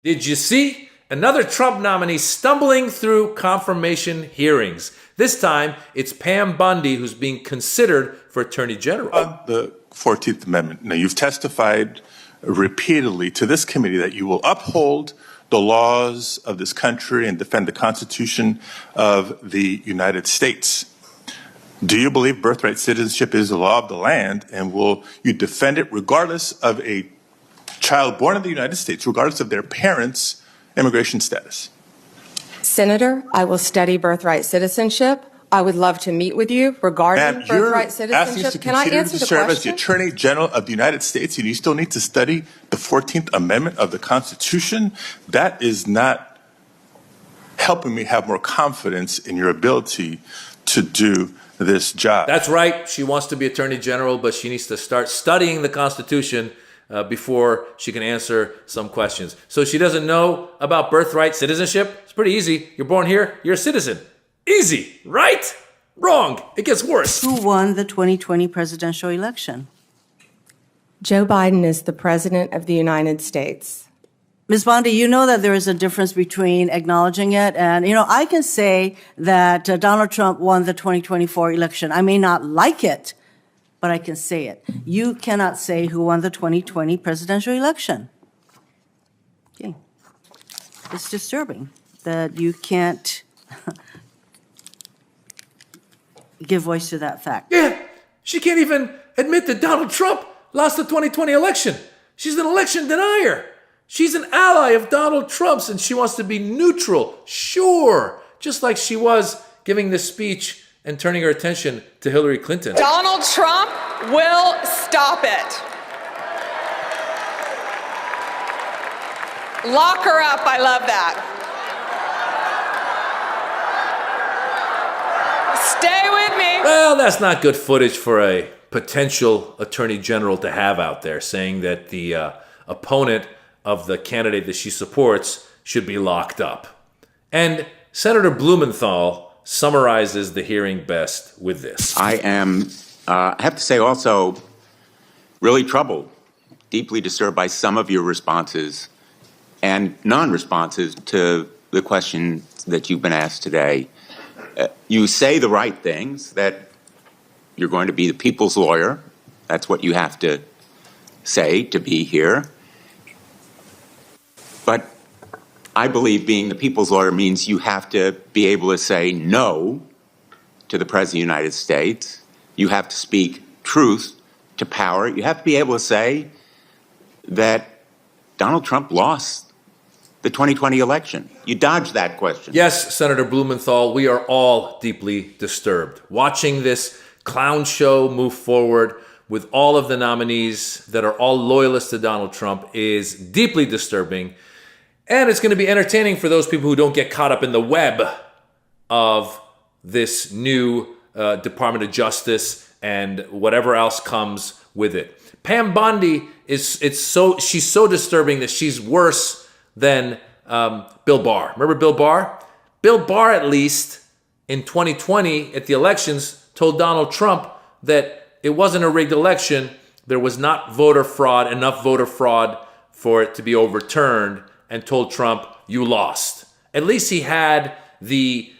Did you see? Another Trump nominee stumbling through confirmation hearings. This time, it's Pam Bondi who's being considered for Attorney General. On the 14th Amendment, now you've testified repeatedly to this committee that you will uphold the laws of this country and defend the Constitution of the United States. Do you believe birthright citizenship is the law of the land, and will you defend it regardless of a child born in the United States, regardless of their parents' immigration status? Senator, I will study birthright citizenship. I would love to meet with you regarding birthright citizenship. Can I answer the serve as the question? Attorney General of the United States, and you still need to study the 14th Amendment of the Constitution? That is not helping me have more confidence in your ability to do this job. That's right. She wants to be Attorney General, but she needs to start studying the Constitution before she can answer some questions. So she doesn't know about birthright citizenship? It's pretty easy. You're born here, you're a citizen. Easy, right? Wrong. It gets worse. Who won the 2020 presidential election? Joe Biden is the President of the United States. Ms. Bondi, you know that there is a difference between acknowledging it and, I can say that Donald Trump won the 2024 election. I may not like it, but I can say it. You cannot say who won the 2020 presidential election. Okay. It's disturbing that you can't give voice to that fact. Yeah, she can't even admit that Donald Trump lost the 2020 election. She's an election denier. She's an ally of Donald Trump's, and she wants to be neutral. Sure, just like she was giving this speech and turning her attention to Hillary Clinton. Donald Trump will stop it. Lock her up. I love that. Stay with me. Well, that's not good footage for a potential attorney general to have out there, saying that the opponent of the candidate that she supports should be locked up. And Senator Blumenthal summarizes the hearing best with this. I have to say also, really troubled, deeply disturbed by some of your responses and non-responses to the question that you've been asked today. You say the right things, that you're going to be the people's lawyer. That's what you have to say to be here. But I believe being the people's lawyer means you have to be able to say no to the President of the United States. You have to speak truth to power. You have to be able to say that Donald Trump lost the 2020 election. You dodged that question. Yes, Senator Blumenthal, we are all deeply disturbed. Watching this clown show move forward with all of the nominees that are all loyalists to Donald Trump is deeply disturbing. And it's going to be entertaining for those people who don't get caught up in the web of this new Department of Justice and whatever else comes with it. Pam Bondi she's so disturbing that she's worse than Bill Barr. Remember Bill Barr? Bill Barr, at least in 2020 at the elections, told Donald Trump that it wasn't a rigged election. There was not enough voter fraud for it to be overturned, and told Trump, you lost. At least he had the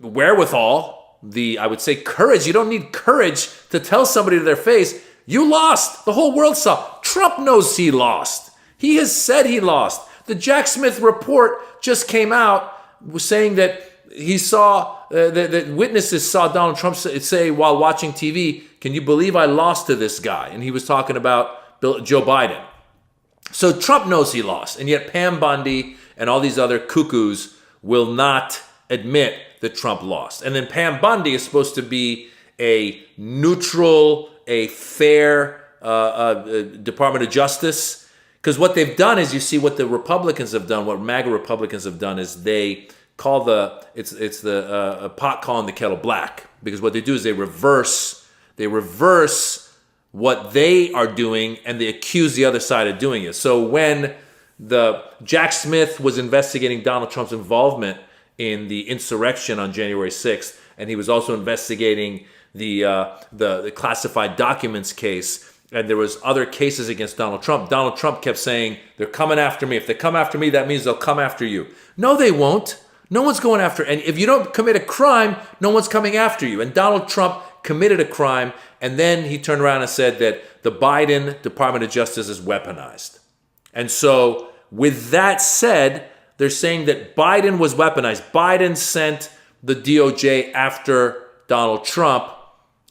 wherewithal, I would say courage. You don't need courage to tell somebody to their face, you lost. The whole world saw. Trump knows he lost. He has said he lost. The Jack Smith report just came out saying that he saw, that witnesses saw Donald Trump say while watching TV, can you believe I lost to this guy? And he was talking about Joe Biden. So Trump knows he lost, and yet Pam Bondi and all these other cuckoos will not admit that Trump lost. And then Pam Bondi is supposed to be a neutral, a fair Department of Justice. Because what they've done is, you see what the Republicans have done, what MAGA Republicans have done is they call it's the pot calling the kettle black. Because what they do is they reverse what they are doing, and they accuse the other side of doing it. So when the Jack Smith was investigating Donald Trump's involvement in the insurrection on January 6th, and he was also investigating the classified documents case and there was other cases against Donald Trump, Donald Trump kept saying, they're coming after me. If they come after me, that means they'll come after you. No, they won't. No one's going after. And if you don't commit a crime, no one's coming after you. And Donald Trump committed a crime, and then he turned around and said that the Biden Department of Justice is weaponized. And so with that said, they're saying that Biden was weaponized. Biden sent the DOJ after Donald Trump,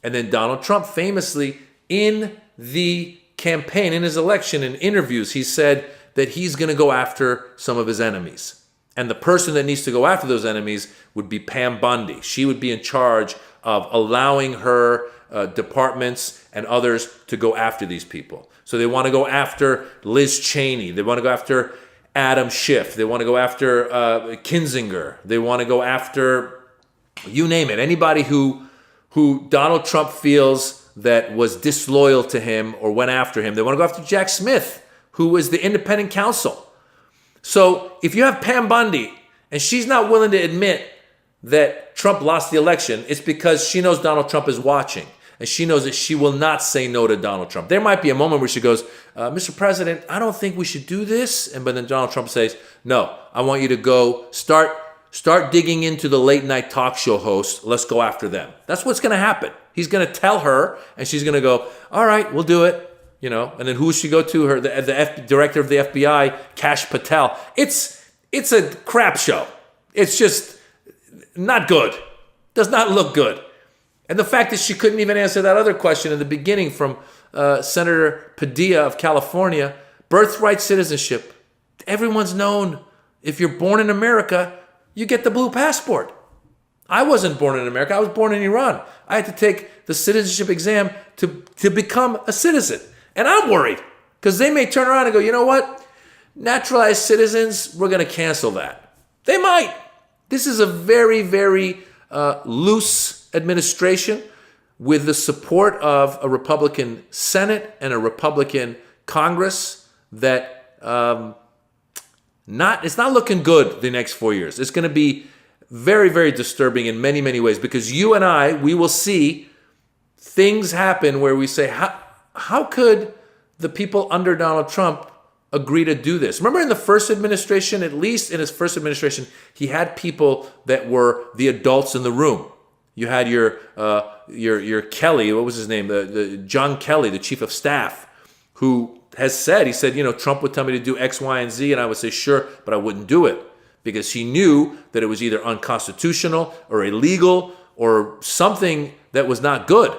and then Donald Trump famously in the campaign, in his election, in interviews, he said that he's going to go after some of his enemies. And the person that needs to go after those enemies would be Pam Bondi. She would be in charge of allowing her departments and others to go after these people. So they want to go after Liz Cheney. They want to go after Adam Schiff. They want to go after Kinzinger. They want to go after, you name it, anybody who Donald Trump feels that was disloyal to him or went after him. They want to go after Jack Smith, who was the independent counsel. So if you have Pam Bondi and she's not willing to admit that Trump lost the election, it's because she knows Donald Trump is watching. And she knows that she will not say no to Donald Trump. There might be a moment where she goes, Mr. President, I don't think we should do this. But then Donald Trump says, no, I want you to go start digging into the late night talk show hosts. Let's go after them. That's what's going to happen. He's going to tell her, and she's going to go, all right, we'll do it. You know, and then who should she go to? Her, the director of the FBI, Kash Patel. It's a crap show. It's just not good. Does not look good. And the fact that she couldn't even answer that other question in the beginning from Senator Padilla of California, birthright citizenship. Everyone's known. If you're born in America, you get the blue passport. I wasn't born in America. I was born in Iran. I had to take the citizenship exam to become a citizen. And I'm worried because they may turn around and go, you know what? Naturalized citizens, we're going to cancel that. They might. This is a very, very loose administration with the support of a Republican Senate and a Republican Congress that it's not looking good the next 4 years. It's going to be very, very disturbing in many, many ways because you and I, we will see things happen where we say, how could the people under Donald Trump agree to do this? Remember in the first administration, at least in his first administration, he had people that were the adults in the room. You had your Kelly, what was his name? The John Kelly, the chief of staff, who has said, he said, Trump would tell me to do X, Y, and Z, and I would say, sure, but I wouldn't do it because he knew that it was either unconstitutional or illegal or something that was not good.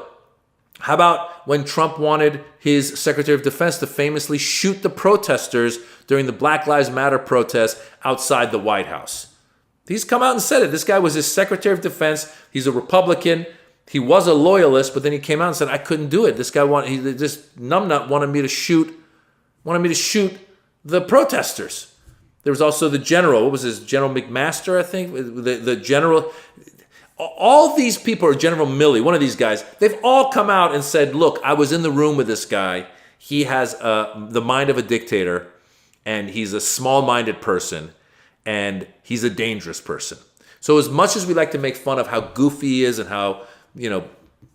How about when Trump wanted his Secretary of Defense to famously shoot the protesters during the Black Lives Matter protests outside the White House? He's come out and said it. This guy was his Secretary of Defense. He's a Republican. He was a loyalist, but then he came out and said, I couldn't do it. This numbnut wanted me to shoot the protesters. There was also the general. What was his? General McMaster, I think. The general. All these people, or General Milley, one of these guys, they've all come out and said, look, I was in the room with this guy. He has the mind of a dictator, and he's a small-minded person, and he's a dangerous person. So as much as we like to make fun of how goofy he is and how,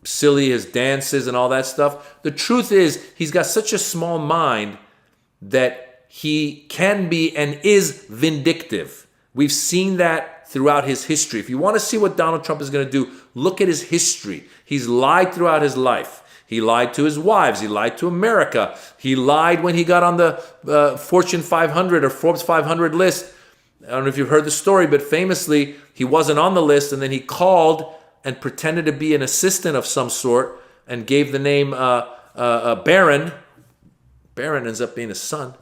silly his dance is and all that stuff, the truth is he's got such a small mind that he can be and is vindictive. We've seen that throughout his history. If you want to see what Donald Trump is going to do, look at his history. He's lied throughout his life. He lied to his wives. He lied to America. He lied when he got on the Fortune 500 or Forbes 500 list. I don't know if you've heard the story, but famously, he wasn't on the list, and then he called and pretended to be an assistant of some sort and gave the name Barron. Barron ends up being his son.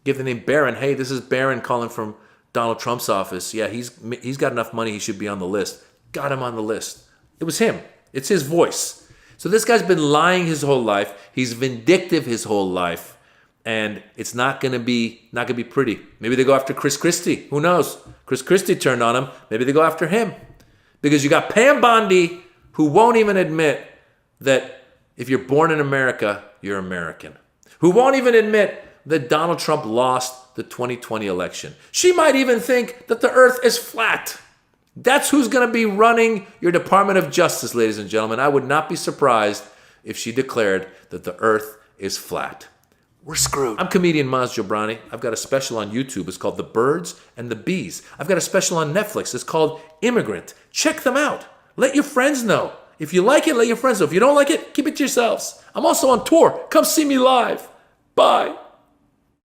Give the name Barron. Hey, this is Barron calling from Donald Trump's office. Yeah, he's got enough money, he should be on the list. Got him on the list. It was him. It's his voice. So this guy's been lying his whole life. He's vindictive his whole life. And it's not gonna be pretty. Maybe they go after Chris Christie. Who knows? Chris Christie turned on him. Maybe they go after him. Because you got Pam Bondi, who won't even admit that if you're born in America, you're American. Who won't even admit that Donald Trump lost the 2020 election. She might even think that the earth is flat. That's who's going to be running your Department of Justice, ladies and gentlemen. I would not be surprised if she declared that the earth is flat. We're screwed. I'm comedian Maz Jobrani. I've got a special on YouTube. It's called The Birds and the Bees. I've got a special on Netflix. It's called Immigrant. Check them out. Let your friends know. If you like it, let your friends know. If you don't like it, keep it to yourselves. I'm also on tour. Come see me live. Bye.